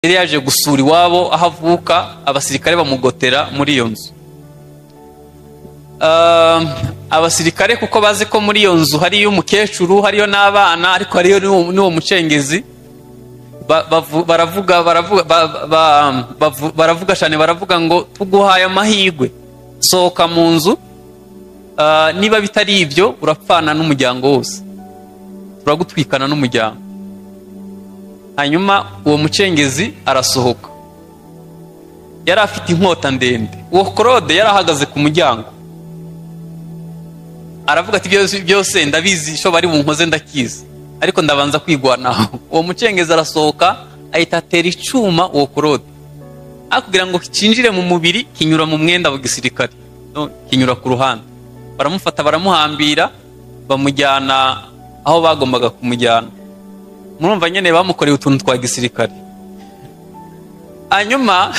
yari yaje gusura iwabo aho avuka, abasirikare bamugotera muri iyo nzu. Abasirikare kuko bazi ko muri iyo nzu hariyo umukecuru, hariyo n'abana, ariko hariyo n'uwo mucengezi, baravuga cyane, baravuga ngo tuguhaye amahirwe, sohoka mu nzu, niba bitari ibyo urapfana n'umuryango wose, turagutwikana n'umuryango. Hanyuma uwo mucengezi arasohoka, yari afite inkota ndende. Uwo Claude yari ahagaze ku muryango, aravuga ati byose ndabizi sho bari bunkoze ndakizi, ariko ndabanza kwigwanaho. Uwo mucengezi arasohoka, ahita atera icuma uwo Claude, akugira ngo kinjire mu mubiri, kinyura mu mwenda wa gisirikare, kinyura ku ruhande. Baramufata, baramuhambira, bamujyana aho bagombaga kumujyana. Murumva nyene bamukoreye utuntu twa gisirikare. Hanyuma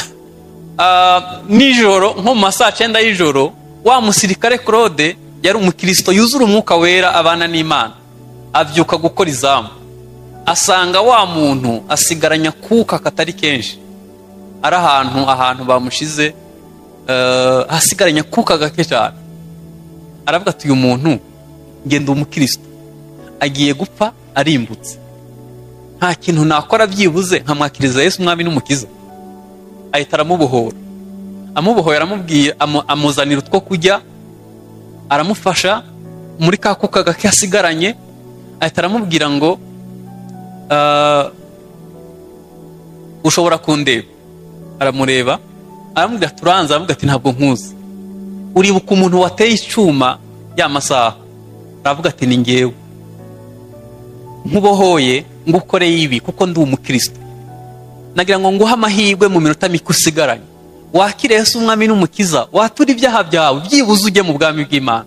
nijoro nko mu saa 9 y'ijoro, wa musirikare Claude yari umukristo yuzura umwuka wera, abana n'Imana, avyuka gukora izamu, asanga wa muntu asigaranya kuka katari kenshi, ari ahantu bamushize, asigaranya kuka gake cyane. Aravuga ati uyu muntu ngenda umukristo agiye gupfa arimbutse, nta kintu nakora byibuze nkamwakiriza Yesu umwami n'umukiza. Ahita aramubohora, amubohoye, aramubwiye, amuzanira utwo kujya, aramufasha muri ka kuka gake asigaranye. Ahita aramubwira ngo ushobora kundeba. Aramureba, aramubwira turanza, aravuga ati ntabwo nkuzi, uribuka umuntu wateye icuma ya masaha? Aravuga ati ni ngewe, nkubohoye ngukoreye ibi kuko ndi umukristo, nagira ngo nguha amahirwe mu minota mike usigaranye, wakire Yesu umwami n'umukiza, watura ibyaha byawe, byibuze ujye mu bwami bw'Imana.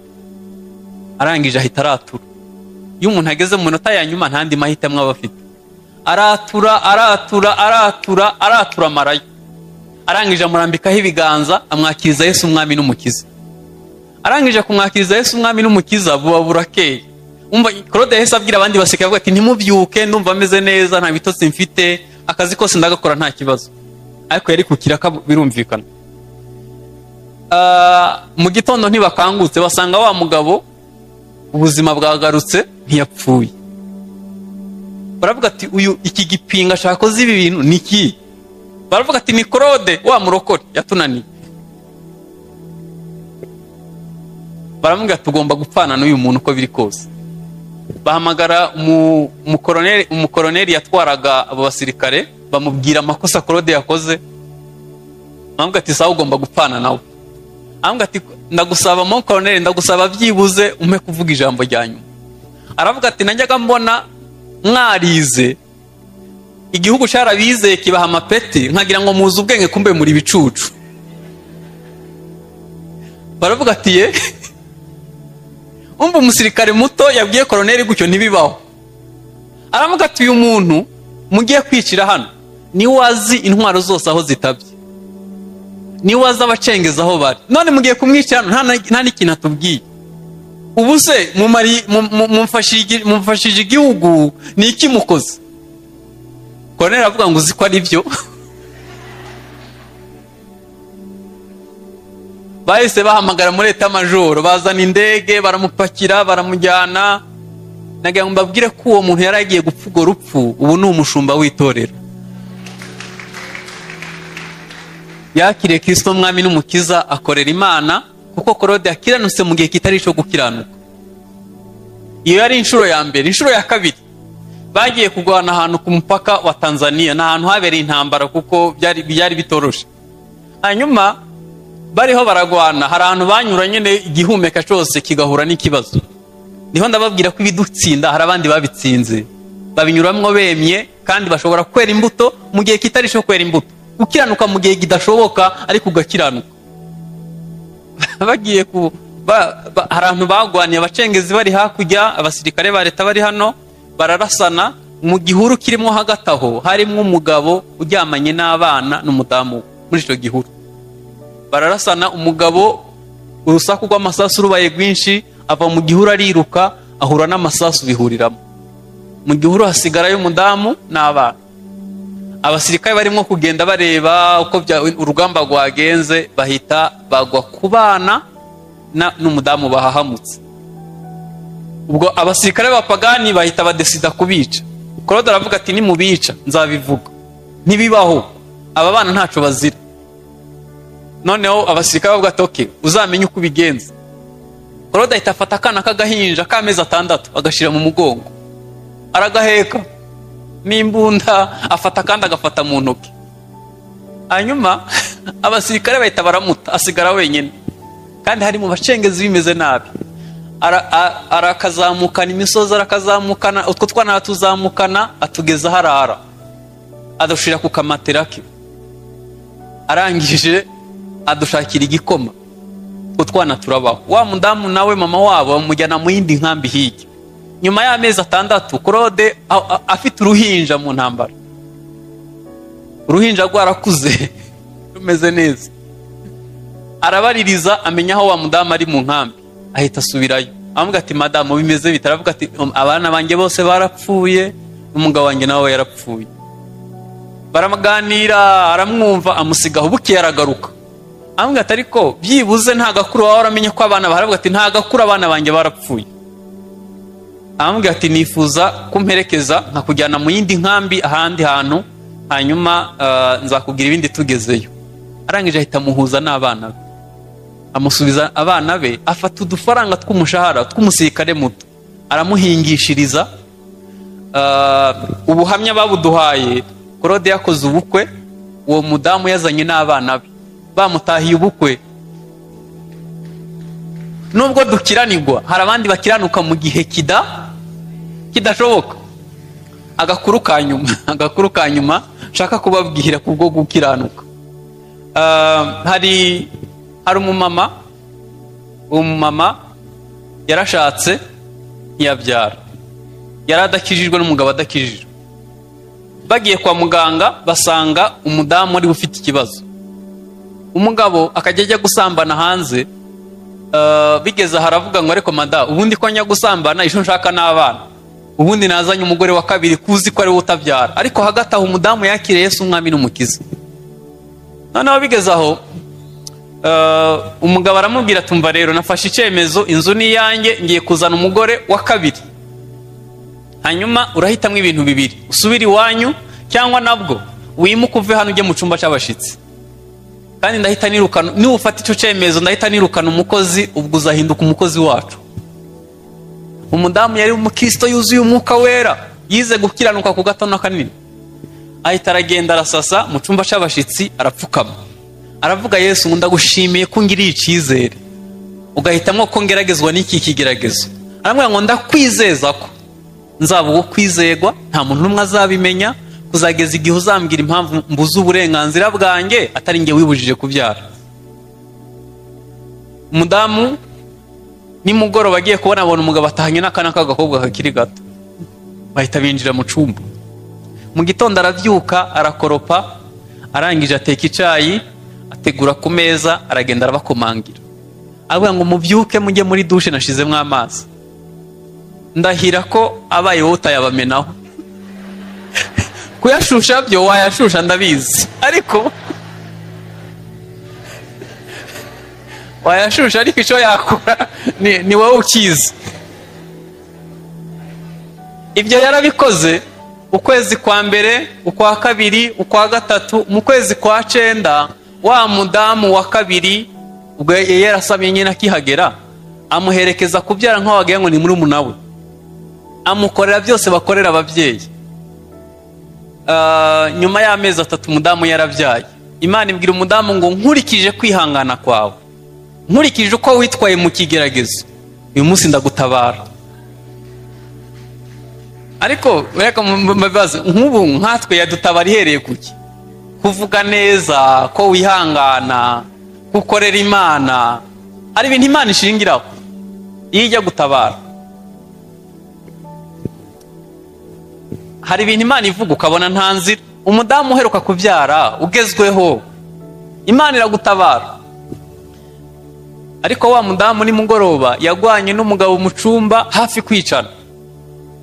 Arangije ahita aratura. Iyo umuntu ageze mu minota ya nyuma ntandi mahitamo aba afite, aratura marayo. Arangije amurambikaho ibiganza, amwakiriza Yesu umwami n'umukiza. Arangije kumwakiriza Yesu umwami n'umukiza, buba burakeye. Umva Claude yahise abwira abandi basirikare, avuga ati ntimubyuke, ndumva ameze neza, nta bitotsi mfite, akazi kose ndagakora nta kibazo. Ariko yari kukiraka, birumvikana. Mu gitondo ntibakangutse, basanga wa mugabo ubuzima bwagarutse, ntiyapfuye. Baravuga ati uyu iki gipinga shakoze ibi bintu niki? Baravuga ati ni Claude wa murokore yatunaniye. Baramubwira tugomba gupfana n'uyu muntu uko biri kose. Bahamagara umukoroneri yatwaraga abo basirikare, bamubwira amakosa Claude yakoze. Baramubwira ati sawa ugomba gupfana nawe. Baramubwira ati ndagusaba mu koroneri, ndagusaba byibuze umpe kuvuga ijambo ryanyu. Aravuga ati najyaga mbona mwarize, igihugu cyarabizeye kibaha amapeti, nkagira ngo muzi ubwenge kumbe muri bicucu. Baravuga ati ye umva umusirikare muto yabwiye koroneri gutyo ntibibaho. Aravuga ati uyu muntu mugiye kwicira hano ni wazi intwaro zose aho zitabye, ni wazi abacengeza aho bari, none mugiye kumwicira hano nta n'ikintu atubwiye. Ubu se mumfashije igihugu ni iki mukoze? Koroneri aravuga ngo uzi ko ari byo. Bahise bahamagara muri Eta Majoro, bazana indege, baramupakira, baramujyana. Nagira ngo mbabwire ko uwo muntu yari agiye gupfa urwo rupfu, ubu ni umushumba w'itorero. Yakiriye Kristo umwami n'umukiza, akorera Imana, kuko Claude yakiranutse mu gihe kitari cyo gukiranuka. Iyo yari inshuro ya mbere. Inshuro ya kabiri bagiye kugwana ahantu ku mupaka wa Tanzania, n'ahantu habereye intambara kuko byari bitoroshe. Hanyuma bariho baragwana, hari ahantu banyuranye igihumeka cyose kigahura n'ikibazo. Niho ndababwira ko ibidutsinda hari abandi babitsinze, babinyuramwo bemye, kandi bashobora kwera imbuto mu gihe kitari cyo kwera imbuto, gukiranuka mu gihe kidashoboka ariko ugakiranuka. Bagiye hari ahantu bagwaniye, abacengezi bari hakurya, abasirikare ba leta bari hano, bararasana. Mu gihuru kirimo hagati aho harimo umugabo uryamanye n'abana n'umudamu muri icyo gihuru. Bararasana, umugabo urusaku rw'amasasu rubaye rwinshi, ava mu gihuru ariruka, ahura n'amasasu bihuriramo. Mu gihuru hasigarayo umudamu n'abana. abasirikare barimo kugenda bareba uko urugamba rwagenze, bahita bagwa ku bana n'umudamu bahahamutse. Ubwo abasirikare b'abapagani bahita badesida kubica. Claude aravuga ati nimubica nzabivuga, ntibibaho, aba bana ntaco bazira. Noneho abasirikare bavuga ati okay, uzamenye uko ubigenza. Claude ahita afata akana k'agahinja k'amezi 6 agashira mu mugongo, aragaheka n'imbunda, afata kandi agafata mu ntoki. Hanyuma abasirikare bahita baramuta, asigara wenyine, kandi hari mu bacengezi bimeze nabi. Arakazamukana imisozi, arakazamukana utwo twana tuzamukana, atugeza harara, adushira ku kamatera ke. Arangije adushakira igikoma, utwo twana turabaho. Wa mudamu nawe mama wabo bamujyana mu yindi nkambi hirya. Nyuma y'amezi 6 Claude afite uruhinja mu ntambara. Uruhinja rwarakuze rumeze neza. Arabaririza amenya aho wa mudamu ari mu nkambi, ahita asubirayo. Amuga ati madamu bimeze bitaravuga ati abana banjye bose barapfuye, umugabo wanjye nawe yarapfuye. Baramuganira, aramwumva, amusigaho. Buke yaragaruka. Amuga ati ariko byibuze nta gakuru wawe uramenye ko abana baharavuga ati nta gakuru abana banjye barapfuye. Amuga ati nifuza kumperekeza nkakujyana mu yindi nkambi ahandi hantu, hanyuma nzakubwira ibindi tugezeyo. Arangije ahita muhuza n'abana be, amusubiza abana be, afata udufaranga tw'umushahara tw'umusirikare muto aramuhingishiriza. Ubuhamya babuduhaye, Claude yakoze ubukwe, uwo mudamu yazanye n'abana be, bamutahiye ubukwe. Nubwo dukiranirwa, hari abandi bakiranuka mu gihe kidashoboka. Agakuru ka nyuma nshaka kubabwira kubwo gukiranuka. Hari umumama yarashatse ntiyabyara, yaradakijijwe n'umugabo adakijijwe. Bagiye kwa muganga basanga umudamu ari ufite ikibazo. Umugabo akajya gusambana hanze, bigeze haravuga ngo ariko mada, ubundi ko njya gusambana isho nshaka n'abana, ubundi nazanye umugore wa kabiri kuzi ko ari utabyara. Ariko hagati aho umudamu yakire Yesu umwami n'umukiza. Noneho bigeze aho umugabo aramubwira tumva rero nafashe icyemezo, inzu ni yanjye, ngiye kuzana umugore wa kabiri. Hanyuma urahitamo ibintu bibiri, usubira iwanyu cyangwa nabwo wimuka uve hano ujye mu cyumba cy'abashitsi. Kandi ndahita nirukana, ni ufata icyo cyemezo ndahita nirukana umukozi, ubwo uzahinduka umukozi wacu. Umudamu yari umukristo yuzuye umwuka wera, yize gukiranuka ku gato na kanini. Ahita aragenda arasasa mu cyumba cy'abashitsi, arapfukama, aravuga Yesu ndagushimiye ko ngiriye icyizere, ugahitamo ko ngeragezwa n'iki kigeragezo. Aramubwira ngo ndakwizeza ko nzaba uwo kwizegwa, nta muntu n'umwe azabimenya, kuzageza igihe uzambwira impamvu mbuze uburenganzira bwanjye, atari njye wibujije kubyara. Umudamu nimugoroba agiye kubona umugabo atahanye n'akana k'agakobwa kakiri gato, bahita binjira mu cyumba. Mu gitondo arabyuka, arakoropa, arangije ateka icyayi, ategura ku meza, aragenda arabakomangira. Aravuga ngo mubyuke mujye muri dushe nashizemo amazi. Ndahira ko abaye wowe utayabamenaho. Kuyashusha byo wayashusha ndabizi, ariko wayashusha, ariko icyo yakora ni wowe ukizi. Ibyo yarabikoze ukwezi kwa mbere, ukwa kabiri, ukwa gatatu. Mu kwezi kwa 9 wa mudamu wa kabiri ubwo yarasabye nyine akihagera, amuherekeza kubyara nkaho wagiye ngo ni muri umunawe, amukorera byose bakorera ababyeyi. Nyuma y'amezi 3 umudamu yarabyaye. Imana ibwira umudamu ngo nkurikije kwihangana kwawe, nkurikije uko witwaye mu kigeragezo, uyu munsi ndagutabara. Ariko reka mubaze, nk'ubu nkatwe yadutabara ihereye kuki? Kuvuga neza, ko wihangana, gukorera Imana. Hari ibintu Imana ishingiraho iyo ijya gutabara. Hari ibintu Imana ivuga ukabona nta nzira. Umudamu uheruka kubyara ugezweho, Imana iragutabara. Ariko wa mudamu nimugoroba yagwanye n'umugabo mu cyumba hafi kwicana.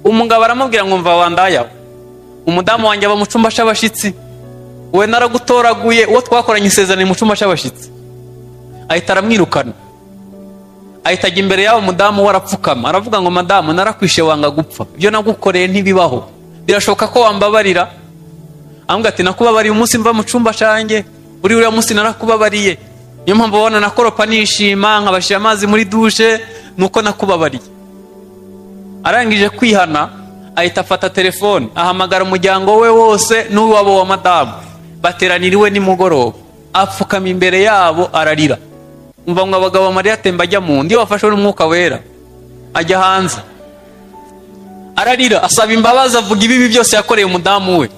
Umugabo aramubwira ngo mva wandaya, umudamu wanjye aba mu cyumba cy'abashitsi, we naragutoraguye, uwo twakoranye isezerano mu cyumba cy'abashyitsi. Ahita aramwirukana, ahita ajya imbere y'abo mudamu warapfukama aravuga ngo madamu narakwishe wanga gupfa, ibyo nagukoreye ntibibaho, birashoboka ko wambabarira? Ambwa ati nakubabariye umunsi mva mu cyumba cyanjye, uri uriya munsi narakubabariye, niyo mpamvu ubona nakoropa nishima nkabashira amazi muri dushe, nuko nakubabariye. Arangije kwihana ahita afata telefone ahamagara umuryango we wose n'uwabo wa madamu, bateraniriwe nimugoroba, apfukama imbere yabo ararira. Umva ngo abagabo amarira atemba ajya mu ndi, wafashwe n'umwuka wera ajya hanze ararira asaba imbabazi, avuga ibibi byose yakoreye umudamu we.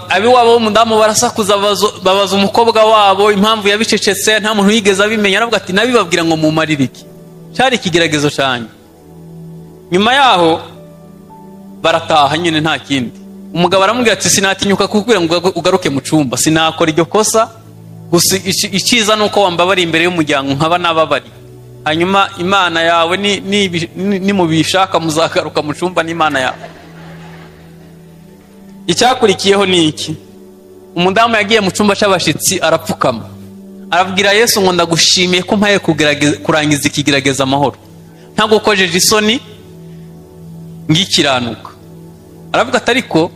Abiwabo w'umudamu barasakuza babaza umukobwa wabo impamvu yabicecetse, nta muntu yigeze abimenya. Aravuga ati nabibabwira ngo mumarire iki, cyari ikigeragezo cyane. Nyuma yaho barataha nyine nta kindi. Umugabo aramubwira ati sinatinyuka kukubwira ngo ugaruke mu cyumba, sinakora iryo kosa, gusa icyiza nuko wambabari imbere y'umuryango nkaba nababari, hanyuma imana yawe ni mubishaka muzagaruka mu cyumba n'imana yawe. Icyakurikiyeho ni iki? Umudamu yagiye mu cyumba cy'abashyitsi arapfukama arabwira Yesu ngo ndagushimiye ko mpaye kurangiza ikigerageza amahoro, ntagukojeje isoni ngikiranuka. Aravuga ati ariko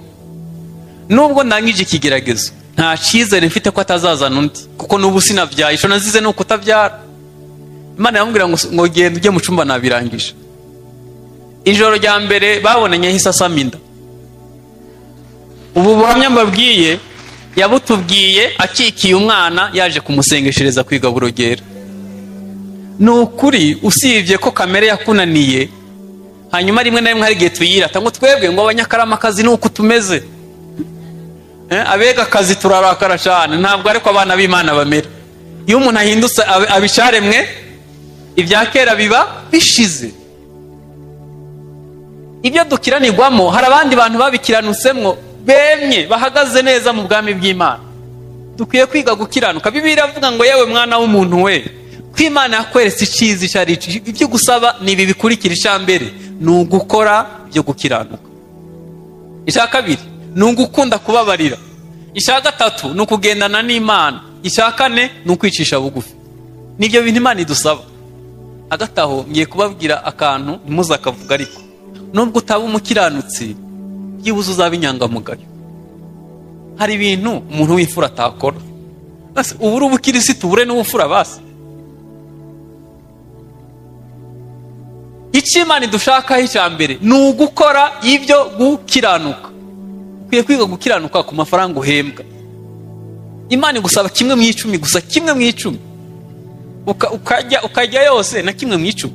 nubwo ndangije ikigeragezo nta cyizere mfite ko atazazana undi, kuko n'ubu sinabyaye, icyo nazize ni ukutabyara. Imana yamubwira ngo genda ujye mu cyumba nabirangije. Ijoro rya mbere babonanye ahise asama inda. Ubu buhamya mbabwiye yabutubwiye akikiye umwana yaje kumusengeshereza kwiga burogera. Ni ukuri usibye ko kamere yakunaniye, hanyuma rimwe na rimwe hari igihe tuyirata ngo twebwe ngo abanyakaramakazi ni uku tumeze, abega akazi turarakara cyane. Ntabwo ariko abana b'Imana bamera. Iyo umuntu ahindutse abicaremwe ibya kera biba bishize. Ibyo dukiranirwamo hari abandi bantu babikiranutsemo bemye bahagaze neza mu bwami bw'Imana. Dukwiye kwiga gukiranuka. Bibiliya iravuga ngo yewe mwana w'umuntu we, ko Imana yakweretse icyiza icyo ari cyo, ibyo gusaba ni ibi bikurikira. icya mbere ni ugukora byo gukiranuka, icya kabiri ni ugukunda kubabarira, icya gatatu ni ukugendana n'Imana, icya kane ni ukwicisha bugufi. Nibyo bintu Imana idusaba. Hagati aho ngiye kubabwira akantu ntimuzakavuga, ariko nubwo utaba umukiranutsi byibuze uzaba inyangamugayo. Hari ibintu umuntu w'imfura atakora. Ubu uri ubukirisitu ubure n'ubufura basi. Icyo Imana idushakaho icya mbere ni ugukora ibyo gukiranuka. Ukwiye kwiga gukiranuka ku mafaranga uhembwa. Imana igusaba 1/10 gusa, 1/10. Ukajya yose na 1/10.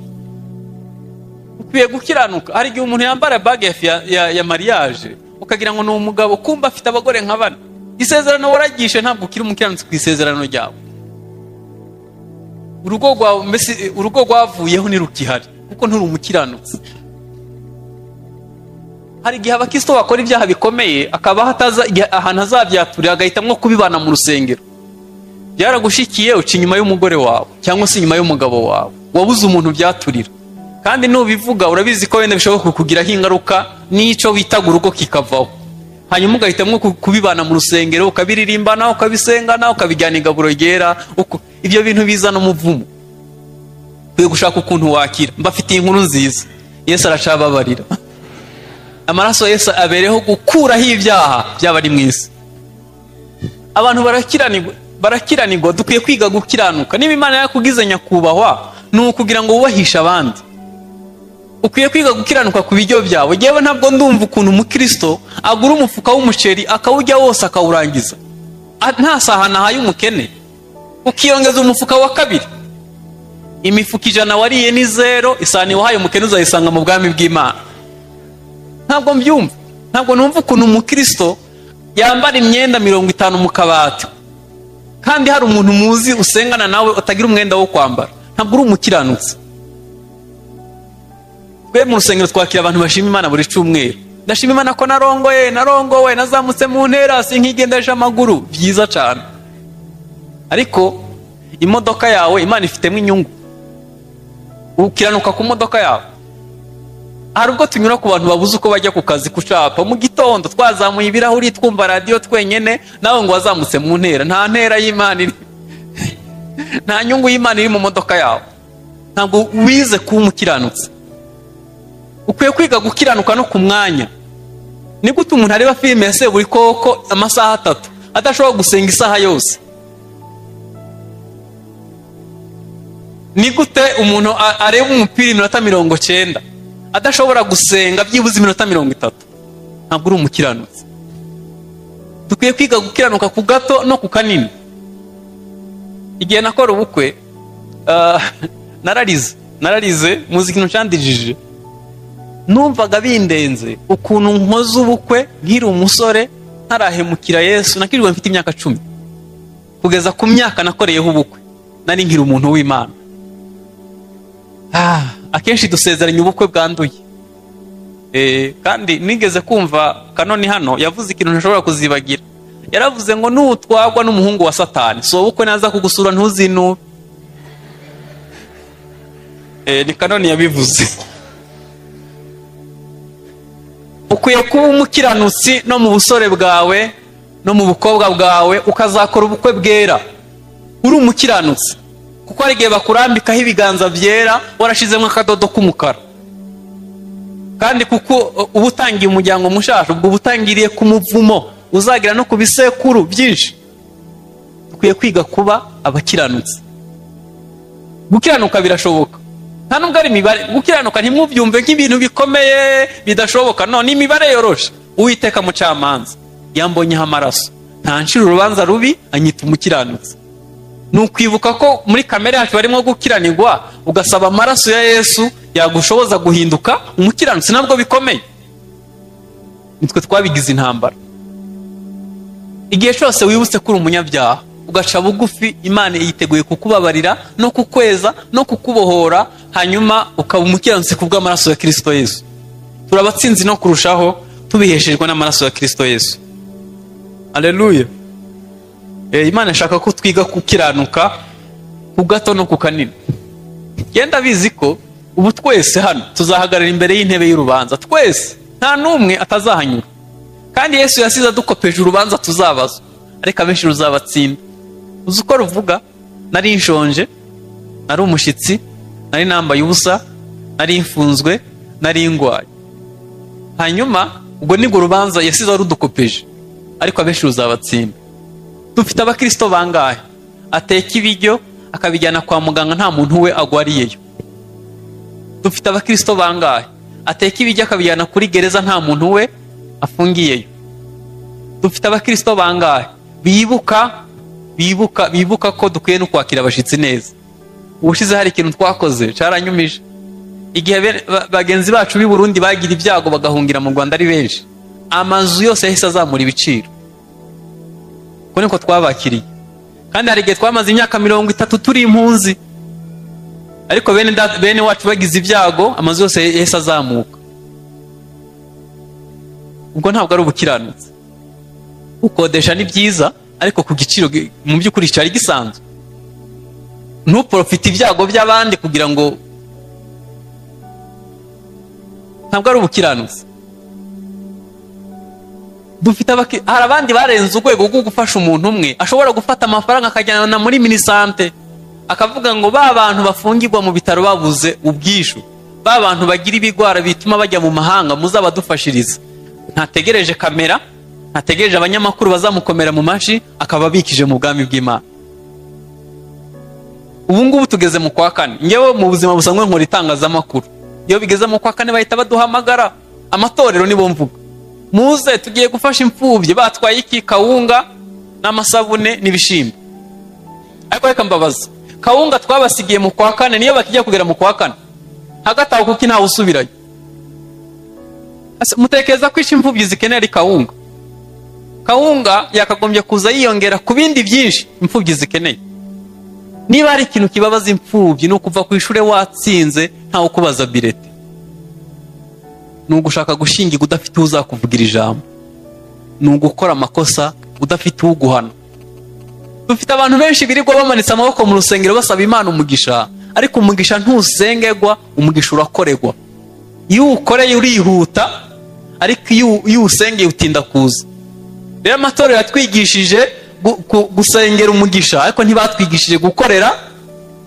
Ukwiye gukiranuka. Hari igihe umuntu yambara bage ya mariage ukagira ngo ni umugabo, kumba afite abagore nka bane. Isezerano waragishe ntabwo ukiri umukiranutsi ku isezerano ryawe. Urugo rwavuyeho ntirukihari kuko nturi umukiranutsi. Hari igihe abakristo bakora ibyaha bikomeye akaba hataza ahantu azabyaturira agahitamo kubibana mu rusengero. Byaragushikiye uca inyuma y'umugore wawe cyangwa se inyuma y'umugabo wawe, wabuze umuntu byaturira. Kandi nubivuga urabizi ko wenda bishobora kukugiraho ingaruka, n'icyo bitaga urugo kikavaho. Hanyuma ugahitamo kubibana mu rusengero, ukabiririmbana, ukabisengana, ukabijyana igaburo ryera. Ibyo bintu bizana umuvumo. Kwiye gushaka ukuntu wakira. Mbafitiye inkuru nziza. Yesu aracababarira. Amaraso Yesu abereho gukuraho ibyaha by'abari mu isi. Abantu barakiranirwa, dukwiye kwiga gukiranuka. Niba Imana yakugize nyakubahwa ni ukugira ngo wubahishe abandi. Ukwiye kwiga gukiranuka ku biryo byawe. Yewe ntabwo ndumva ukuntu umukristo agura umufuka w'umuceri akawujya wose akawurangiza, nta sahani ahaye umukene, ukiyongeza umufuka wa kabiri. Imifuka 100 wariye ni 0, isahani wahaye umukene uzayisanga mu bwami bw'Imana. Ntabwo mbyumva. Ntabwo numva ukuntu umukristo yambara imyenda 50 mu kabati kandi hari umuntu muzi usengana nawe utagira umwenda wo kwambara. Ntabwo uri umukiranutsi. Twe mu rusengero twakira abantu bashima Imana buri cyumweru. Ndashima Imana ko narongowe nazamutse mu ntera sinkigendaje amaguru, byiza cyane. Ariko imodoka yawe Imana ifitemo inyungu. Ukiranuka ku modoka yawe. hari ubwo tunyura ku bantu babuze uko bajya ku kazi kucapa mu gitondo twazamuye ibirahuri twumva radiyo twenyene, nawe ngo wazamutse mu ntera. Nta ntera y'Imana iri, nta nyungu y'Imana iri mu modoka yawe. Ntabwo wize kuba umukiranutsi. Ukwiye kwiga gukiranuka no ku mwanya. Ni gute umuntu areba filime ya Seburikoko amasaha 3 adashobora gusenga isaha yose? Ni gute umuntu areba umupira iminota 90 adashobora gusenga byibuze iminota 30? Ntabwo uri umukiranutsi. Dukwiye kwiga gukiranuka ku gato no ku kanini. Igihe nakora ubukwe nararize muzi ikintu cyandijije. Numvaga bindenze ukuntu nkoze ubukwe nkiri umusore ntarahemukira Yesu. Nakirirwa mfite imyaka 10 kugeza ku myaka nakoreyeho ubukwe nari nkiri umuntu w'Imana. Akenshi dusezeranya ubukwe bwanduye. Kandi nigeze kumva kanoni hano yavuze ikintu ntashobora kuzibagira. Yaravuze ngo nutwagwa n'umuhungu wa Satani, so ubukwe naza kugusura ntuzinube. Ni kanoni yabivuze. Ukwiye kuba umukiranutsi no mu busore bwawe no mu bukobwa bwawe, ukazakora ubukwe bwera uri umukiranutsi. Kuko ari igihe bakurambikaho ibiganza byera warashizemo akadodo k'umukara. Kandi kuko uba utangiye umuryango mushasha, ubwo ubutangiriye ku muvumo uzagira no ku bisekuru byinshi. Dukwiye kwiga kuba abakiranutsi. Gukiranuka birashoboka. Nta nubwo ari imibare. Gukiranuka ntimubyumve nk'ibintu bikomeye bidashoboka. No, ni imibare yoroshe. Uwiteka mucamanza yambonyeho amaraso, ntancira urubanza rubi, anyita umukiranutsi. Nukwibuka ko muri kamere yacu barimo gukiranirwa, ugasaba amaraso ya Yesu yagushoboza guhinduka umukiranutsi. Nabwo bikomeye. Nitwe twabigize intambara. Igihe cyose wibutse kuri umunyabyaha ugaca bugufi, Imana yiteguye kukubabarira no kukweza no kukubohora, hanyuma ukaba umukiranutsi kubw'amaraso ya Kristo Yesu. Turabatsinzi no kurushaho tubiheshejwe n'amaraso ya Kristo Yesu. Haleluya. Imana ishaka ko twiga gukiranuka ku gato no ku kanini. Genda bizi ko ubu twese hano tuzahagarara imbere y'intebe y'urubanza. Twese nta numwe atazahanyura. Kandi Yesu yasize adukopeje urubanza tuzabazwa, ariko abenshi ruzabatsinda. Uzi uko ruvuga? Nari nshonje, nari umushitsi, nari nambaye ubusa, nari mfunzwe, nari ngwaye. Hanyuma ubwo nibwo rubanza yasize arudukopeje, ariko abenshi ruzabatsinda. Dufite abakristo bangahe ateka ibiryo akabijyana kwa muganga nta muntu we agwariyeyo? Dufite abakristo bangahe ateka ibiryo akabijyana kuri gereza nta muntu we afungiyeyo? Dufite abakristo bangahe bibuka ko dukwiye no kwakira abashitsi neza? Ubushize hari ikintu twakoze caranyumije. Igihe bagenzi bacu b'i Burundi bagira ibyago bagahungira mu Rwanda ari benshi, amazu yose yahise azamura ibiciro. Ko niko twabakiriye. Kandi hari igihe twamaze imyaka 30 turi impunzi, ariko bene wacu bagize ibyago amazu yose yahise azamuka. Ubwo ntabwo ari ubukiranutsi. Ukodesha ni byiza, ariko ku giciro mu by'ukuri cyari gisanzwe. Ntuprofite ibyago by'abandi kugira ngo, ntabwo ari ubukiranutsi. Dufite hari abandi barenze urwego rwo gufasha umuntu umwe. Ashobora gufata amafaranga akajyana muri minisante akavuga ngo ba bantu bafungirwa mu bitaro babuze ubwishu, ba bantu bagira ibigwara bituma bajya mu mahanga, muzabadufashiriza. Ntategereje kamera, ntategereje abanyamakuru bazamukomera mu mashi, akaba bikije mu bwami bw'Imana. Ubu ngubu tugeze mu kwa 4. Ngewe mu buzima busanzwe nkora itangazamakuru. Iyo bigeze mu kwa 4 bahita baduhamagara. Amatorero nibo mvuga, muze tugiye gufasha imfubyi, batwaye iki? Kawunga n'amasabune n'ibishimbo. Ariko reka mbabaza, kawunga twabasigiye mu kwa 4, niyo bakijya kugera mu kwa 4 hagati aho kuki ntawe usubirayo? Mutekereza ko ishi imfubyi zikenera kawunga? Kawunga yakagombye kuza yiyongera ku bindi byinshi imfubyi zikeneye. Niba ari ikintu kibabaza imfubyi no kuva ku ishure watsinze ntawe kubaza birete, nugushaka gushingirwa udafite uzakuvugira ijambo, nugukora amakosa udafite uguhana. Dufite abantu benshi birirwa bamanitse amaboko mu rusengero basaba Imana umugisha, ariko umugisha ntusengerwa, umugisha urakorerwa. iyo ukoreye urihuta, ariko iyo usengeye utinda kuza. Rero amatorero yatwigishije gusengera umugisha, ariko ntibatwigishije gukorera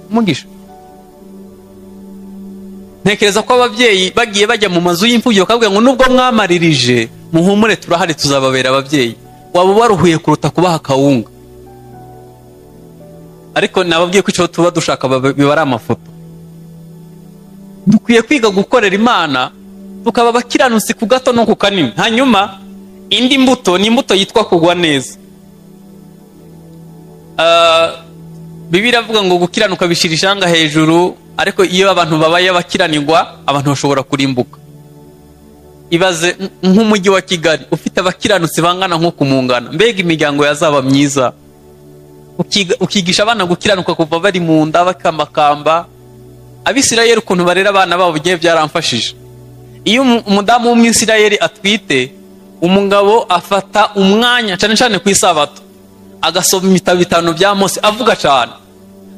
umugisha. Ntekereza ko ababyeyi bagiye bajya mu mazu y'imfubyi bakavuga ngo nubwo mwamaririje muhumure turahari tuzababera ababyeyi, waba baruhuye kuruta kubaha kawunga. Ariko nababwiye ko icyo tuba dushaka biba ari amafoto. Dukwiye kwiga gukorera Imana tukaba abakiranutsi ku gato no ku kanini. Hanyuma indi mbuto ni imbuto yitwa kugwa neza. Bibiliya avuga ngo gukiranuka bishira ishanga hejuru, ariko iyo abantu babaye abakiranirwa abantu bashobora kurimbuka. Ibaze nk'umujyi wa Kigali ufite abakiranutsi bangana nko kumungana, mbega imiryango yazaba myiza. Ukigisha abana gukiranuka kuva bari mu nda bakambakamba. Abisirayeli ukuntu barera abana babo bigiye byaramfashije. Iyo umudamu w'umwisirayeli atwite, umugabo afata umwanya cyane cyane ku isabato agasoma ibitabo 5 bya Mose avuga cyane.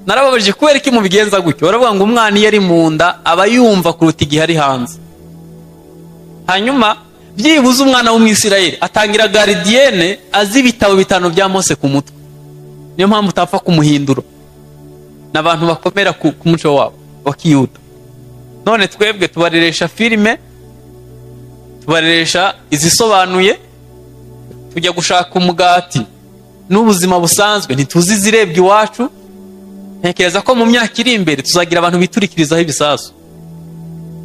Narababajije kubera iki mubigenza gutyo. Baravuga ngo umwana iyo ari mu nda aba yumva kuruta igihe ari hanze. Hanyuma byibuze umwana w'umwisirayeli atangira gardienne azi ibitabo 5 bya Mose ku mutwe. Niyo mpamvu utapfa kumuhindura. N'abantu bakomera ku muco wabo wa Kiyuda. None twebwe tubareresha filime, tubareresha izisobanuye, tujya gushaka umugati n'ubuzima busanzwe ntituzi zirebye iwacu. Ntekereza ko mu myaka iri imbere tuzagira abantu biturikirizaho ibisasu,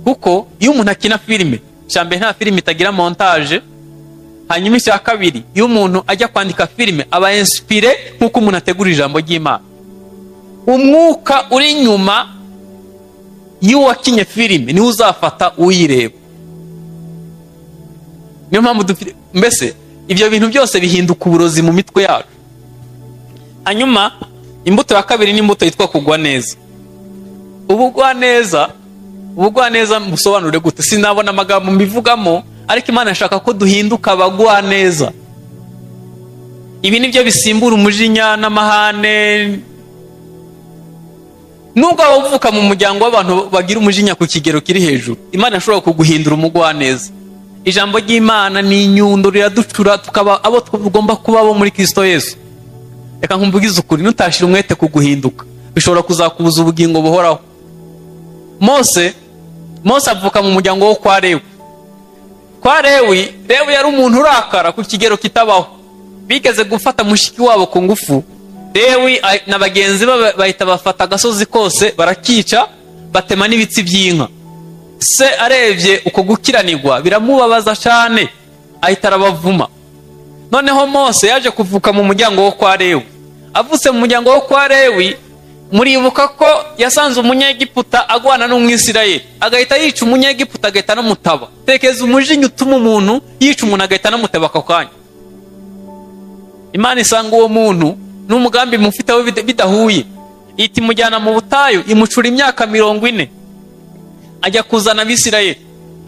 kuko iyo umuntu akina filime, cyambere nta filime itagira montage. Hanyuma icya kabiri, iyo umuntu ajya kwandika filime aba inspiré nkuko umuntu ategura ijambo ry'Imana. Umwuka uri inyuma y'uwakinye filime niwe uzafata uyireba. Niyo mpamvu mbese ibyo bintu byose bihinduka uburozi mu mitwe yacu. Hanyuma imbuto ya kabiri ni imbuto yitwa kugwa neza. Ubugwa neza musobanure gute? Sinabona amagambo mbivugamo, ariko Imana ishaka ko duhinduka abagwa neza. Ibi nibyo bisimbura umujinya n'amahane. Nubwo wavuka mu muryango w'abantu bagira umujinya ku kigero kiri hejuru, Imana ishobora kuguhindura umugwa neza. Ijambo ry'Imana ni inyundo riraducura tukaba abo tugomba kuba abo muri Kristo Yesu. Reka nkumvugize ukuri, nutashira umwete kuguhinduka bishobora kuzakubuza ubugingo buhoraho. Mose avuka mu muryango wo kwa Lewi. Lewi yari umuntu urakara ku kigero kitabaho. Bigeze gufata mushiki wabo ku ngufu. Lewi na bagenzi bahita bafata agasozi kose barakica, batema n'ibitsi by'inka. Se arebye uko gukiranirwa biramubabaza cyane, ahita arabavuma. Noneho Mose yaje kuvuka mu muryango wo kwa Lewi. Avutse mu muryango wo kwa Lewi, muribuka ko yasanze umunyegiputa agwana n'umwisirayeli, agahita yica umunyegiputa agahita namutaba. Tekeza umujinya utuma umuntu yica umuntu agahita namutaba ako kanya. Imana isanga uwo muntu n'umugambi mufiteho bidahuye, iti mujyana mu butayu, imucura imyaka 40 ajya kuzana Abisirayeli.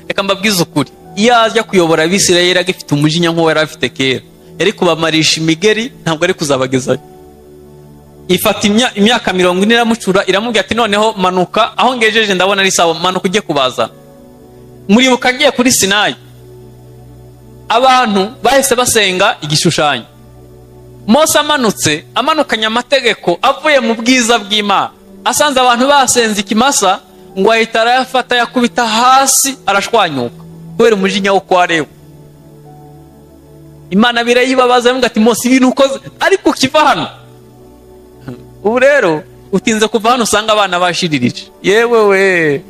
Reka mbabwize ukuri, iyo ajya kuyobora Abisirayeli agifite umujinya nk'uwo yari afite kera, yari kubamarisha imigeri, ntabwo ari kuzabagezayo. Ifata imyaka 40 iramucura, iramubwira ati noneho manuka aho ngejeje ndabona ari sawa, manuka ujye kubazana. Muribuka agiye kuri Sinayi, abantu bahise basenga igishushanyo. Mose amanukanye amategeko avuye mu bwiza bw'Imana, asanze abantu basenze ikimasa, ngo ahita arayafata yakubita hasi arashwanyuka kubera umujinya wo kwa Lewi. Imana birayibabaza ivuga ati Mose ibintu ukoze ariko kiva hano. Ubu rero utinze kuva hano usanga abana bashiririje. Yewe we,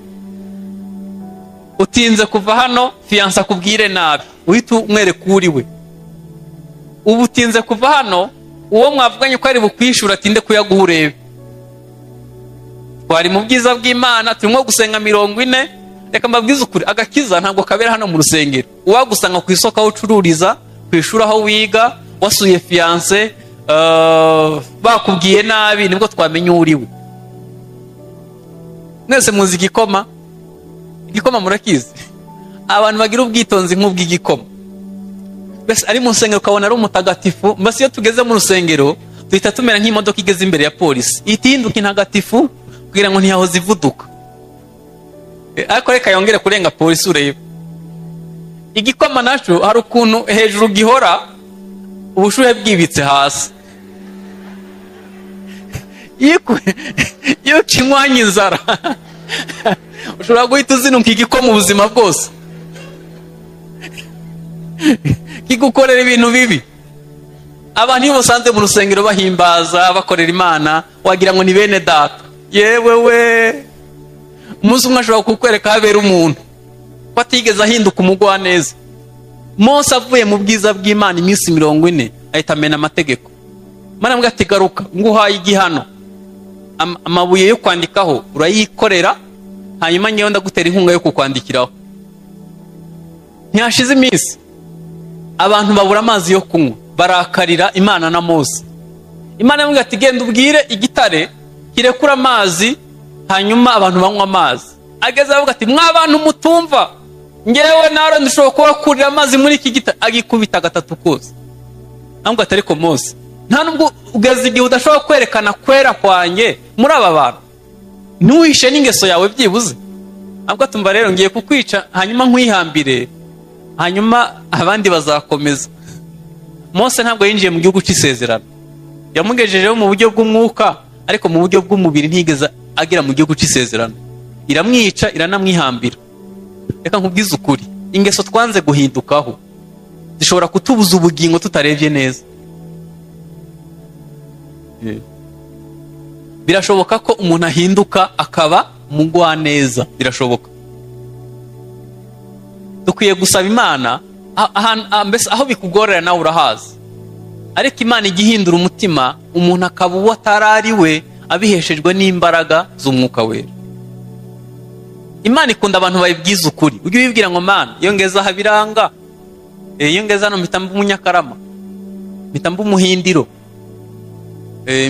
utinze kuva hano fiyansa kubwire nabi uhita umwereka uriwe. Ubu utinze kuva hano uwo mwavuganye ko ari bukwishura atinde kuyaguha urebe. Twari mu bwiza bw'Imana, turimo gusenga 40. Reka mbabwize ukuri, agakiza ntabwo kabera hano mu rusengero. Uwagusanga ku isoko aho ucururiza, ku ishuri aho wiga, wasuye fiyanse, bakubwiye nabi, nibwo twamenye uriwe. Mwese muzi igikoma? Igikoma murakizi? Abantu bagira ubwitonzi nk'ubw'igikoma. Bese ari mu rusengero ukabona ari umutagatifu, mbese iyo tugeze mu rusengero duhita tumera nk'imodoka igeze imbere ya polisi, ihita ihinduka intagatifu kugira ngo ntiyahoze ivuduka. ariko reka yongere kurenga polisi urebe. Igikoma naco hari ukuntu hejuru gihora ubushuhe bwibitse hasi. Iyo kinywanye inzara ushobora guhita uzinuka igikoma ubuzima bwose, kigukorera ibintu bibi. Abantu iyo basanze mu rusengero bahimbaza bakorera Imana wagira ngo ni bene data, yewe we umunsi umwe ashobora kukwereka habera umuntu ko atigeze ahinduka umugwa neza. Mose avuye mu bwiza bw'Imana iminsi 40 ahita amena amategeko. Mana mbwa ati garuka nguhaye igihano, amabuye yo kwandikaho urayikorera, hanyuma nyewe ndagutera inkunga yo kukwandikiraho. Ntiyashize iminsi abantu babura amazi yo kunywa, barakarira Imana na Mose. Imana yamubwira ati genda ubwire igitare kirekura amazi, hanyuma abantu banywa amazi. Ageze avuga ati mwabantu mutumva, ngewe naro ndishobora kubakurira amazi muri iki gitare. Agikubita gatatu kose. Amubwira ati ariko Mose, nta nubwo ugeze igihe udashobora kwerekana kwera kwanjye muri aba bantu, ntuhishe n'ingeso yawe byibuze. Amubwira ati mba rero ngiye kukwica, hanyuma nkwihambire, hanyuma abandi bazakomeza. Mose ntabwo yinjiye mu gihugu cy'isezerano, yamugejejeho mu buryo bw'umwuka, ariko mu buryo bw'umubiri ntigeze agera mu gihugu cy'isezerano. Iramwica, iranamwihambira. Reka nkubwize ukuri, ingeso twanze guhindukaho zishobora kutubuza ubugingo tutarebye neza. Birashoboka ko umuntu ahinduka akaba umugwaneza, birashoboka. Dukwiye gusaba Imana mbese aho bikugorera nawe urahazi, ariko Imana igihindura umutima umuntu akaba uwo atarari we abiheshejwe n'imbaraga z'umwuka wera. Imana ikunda abantu bayibwiza ukuri. Ujye ubibwira ngo Mana, iyo ngeze aha biranga, iyo ngeze hano mpita mba umunyakarama, mpita mba umuhindiro,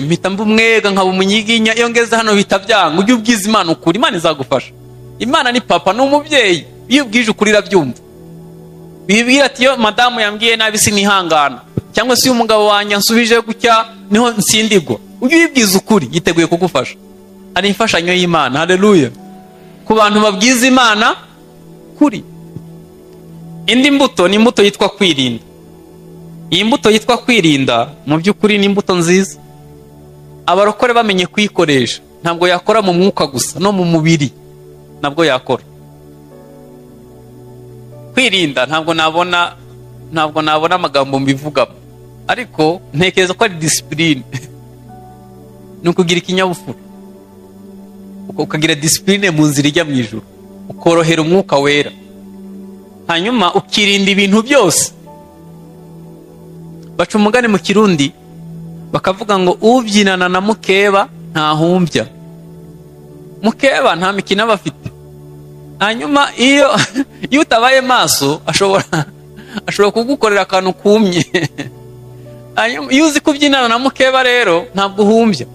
mpita mba umwega nkaba umunyiginya, iyo ngeze hano bita byanga. Ujye ubwiza Imana ukuri, Imana izagufasha. Imana ni papa, ni umubyeyi, iyo ubwije ukuri irabyumva. Bibwira ati iyo madamu yambwiye nabi sinihangana, cyangwa se iyo umugabo wanjye ansubije gutya niho nsindigwa. Ujye ubibwiza ukuri, yiteguye kugufasha. Ari imfashanyo y'Imana. Haleluya. Ku bantu babwiza Imana kuri. Indi mbuto ni imbuto yitwa kwirinda. Iyi mbuto yitwa kwirinda mu by'ukuri ni imbuto nziza. Abarokore bamenye kuyikoresha, ntabwo yakora mu mwuka gusa, no mu mubiri nabwo yakora. Kwirinda ntabwo nabona amagambo mbivugamo, ariko ntekereza ko ari discipline. Ni ukugira ikinyabupfura, ukagira discipline mu nzira ijya mu ijuru, ukorohera umwuka wera, hanyuma ukirinda ibintu byose. Baca umugani mu Kirundi bakavuga ngo ubyinana na mukeba ntahumbya. Mukeba nta mikino aba afite. Hanyuma iyo utabaye maso ashobora kugukorera akantu kumye. Hanyuma iyo uzi kubyinana na mukeba rero ntabwo uhumbya.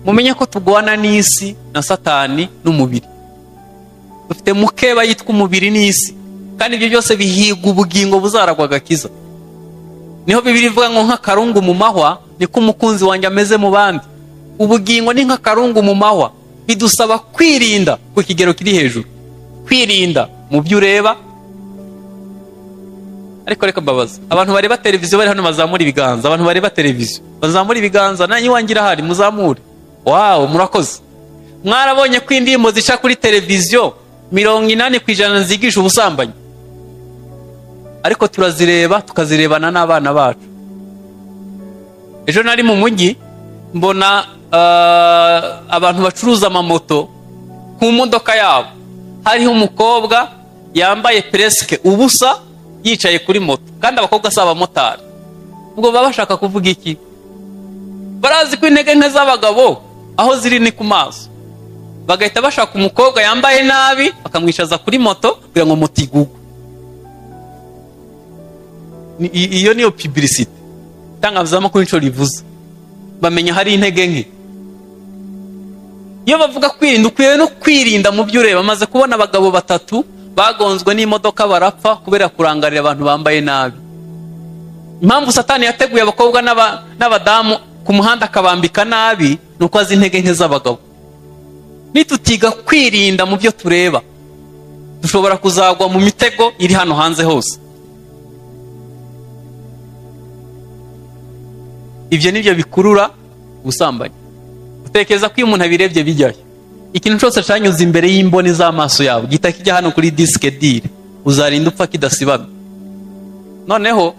Mumenye ko tugwana n'isi na Satani n'umubiri. Dufite mukeba yitwa umubiri n'isi, kandi ibyo byose bihiga ubugingo buzaragwa agakiza. Niho Bibiliya ivuga ngo nk'akarungu mu mahwa niko umukunzi wanjye ameze mu bandi. Ubugingo ni nk'akarungu mu mahwa, bidusaba kwirinda ku kigero kiri hejuru. Kwirinda mu byo ureba. Ariko reka mbabaza, abantu bareba televiziyo bari hano bazamura ibiganza. Abantu bareba televiziyo bazamura ibiganza. Nanyi wangira hari muzamure. Wow, murakoze. Mwarabonye ko indirimbo zica kuri televiziyo 80% zigisha ubusambanyi, ariko turazireba tukazirebana n'abana bacu. Ejo nari mu mujyi mbona abantu bacuruza amamoto, ku modoka yabo hariho umukobwa yambaye presque ubusa yicaye kuri moto, kandi abakobwa saba motari. Ubwo baba bashaka kuvuga iki? Barazi ko intege nke z'abagabo aho ziri ni ku maso, bagahita bashaka umukobwa yambaye nabi bakamwishaza kuri moto kugira ngo moto igugwe. Iyo niyo publicity itangazamakuru nicyo rivuze. Bamenya hari intege nke. Iyo bavuga kwirinda, ukwiye no kwirinda mu byo ureba. Maze kubona abagabo 3 bagonzwe n'imodoka barapfa kubera kurangarira abantu bambaye nabi. Impamvu Satani yateguye abakobwa n'abadamu ku muhanda akabambika nabi nuko azi intege nke z'abagabo. Nitutiga kwirinda mu byo tureba, dushobora kuzagwa mu mitego iri hano hanze hose. Ibyo nibyo bikurura ubusambanyi. Utekereza ko iyo umuntu abirebye bijyayo, ikintu cyose cyanyuze imbere y'imboni z'amaso yawe gita kijya hano kuri disque dire, uzarinda upfa kidasibamye. Noneho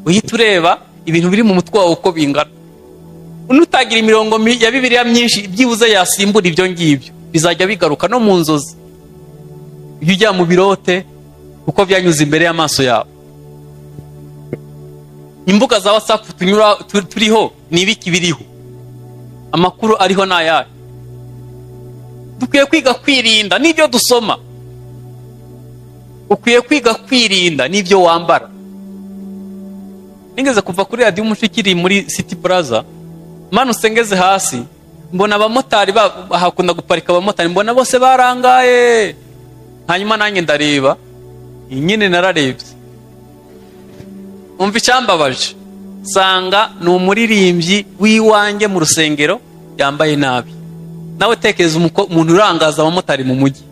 uhita ureba ibintu biri mu mutwe wawe uko bingana. Unutagira imirongo ya Bibiliya myinshi byibuze yasimbura ibyo ngibyo, bizajya bigaruka no mu nzozi. Iyo ujya mu birote uko byanyuze imbere y'amaso yawe. Imbuga za WhatsApp turiho ni ibiki biriho, amakuru ariho n'ayari. Dukwiye kwiga kwirinda n'ibyo dusoma, ukwiye kwiga kwirinda n'ibyo wambara. Ningeze kuva kuri radio Umushikiri muri City Plaza, manutse ngeze hasi mbona abamotari bahakunda guparika abamotari, mbona bose barangaye. Hanyuma nanjye ndareba, nyine nararebye, umva icyambabaje, sanga ni umuririmbyi w'iwanjye mu rusengero yambaye nabi. Nawe tekereza umuntu urangaza abamotari mu mujyi,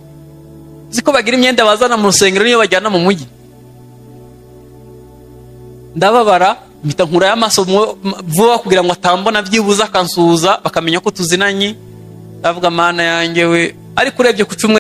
ziko bagira imyenda bazana mu rusengero niyo bajyana mu mujyi. Ndababara mpita nkura y'amaso vuba kugira ngo atambona byibuza akansuhuza bakamenya ko tuzinanye. Ndavuga mana yanjye we, ariko urebye ku cyumweru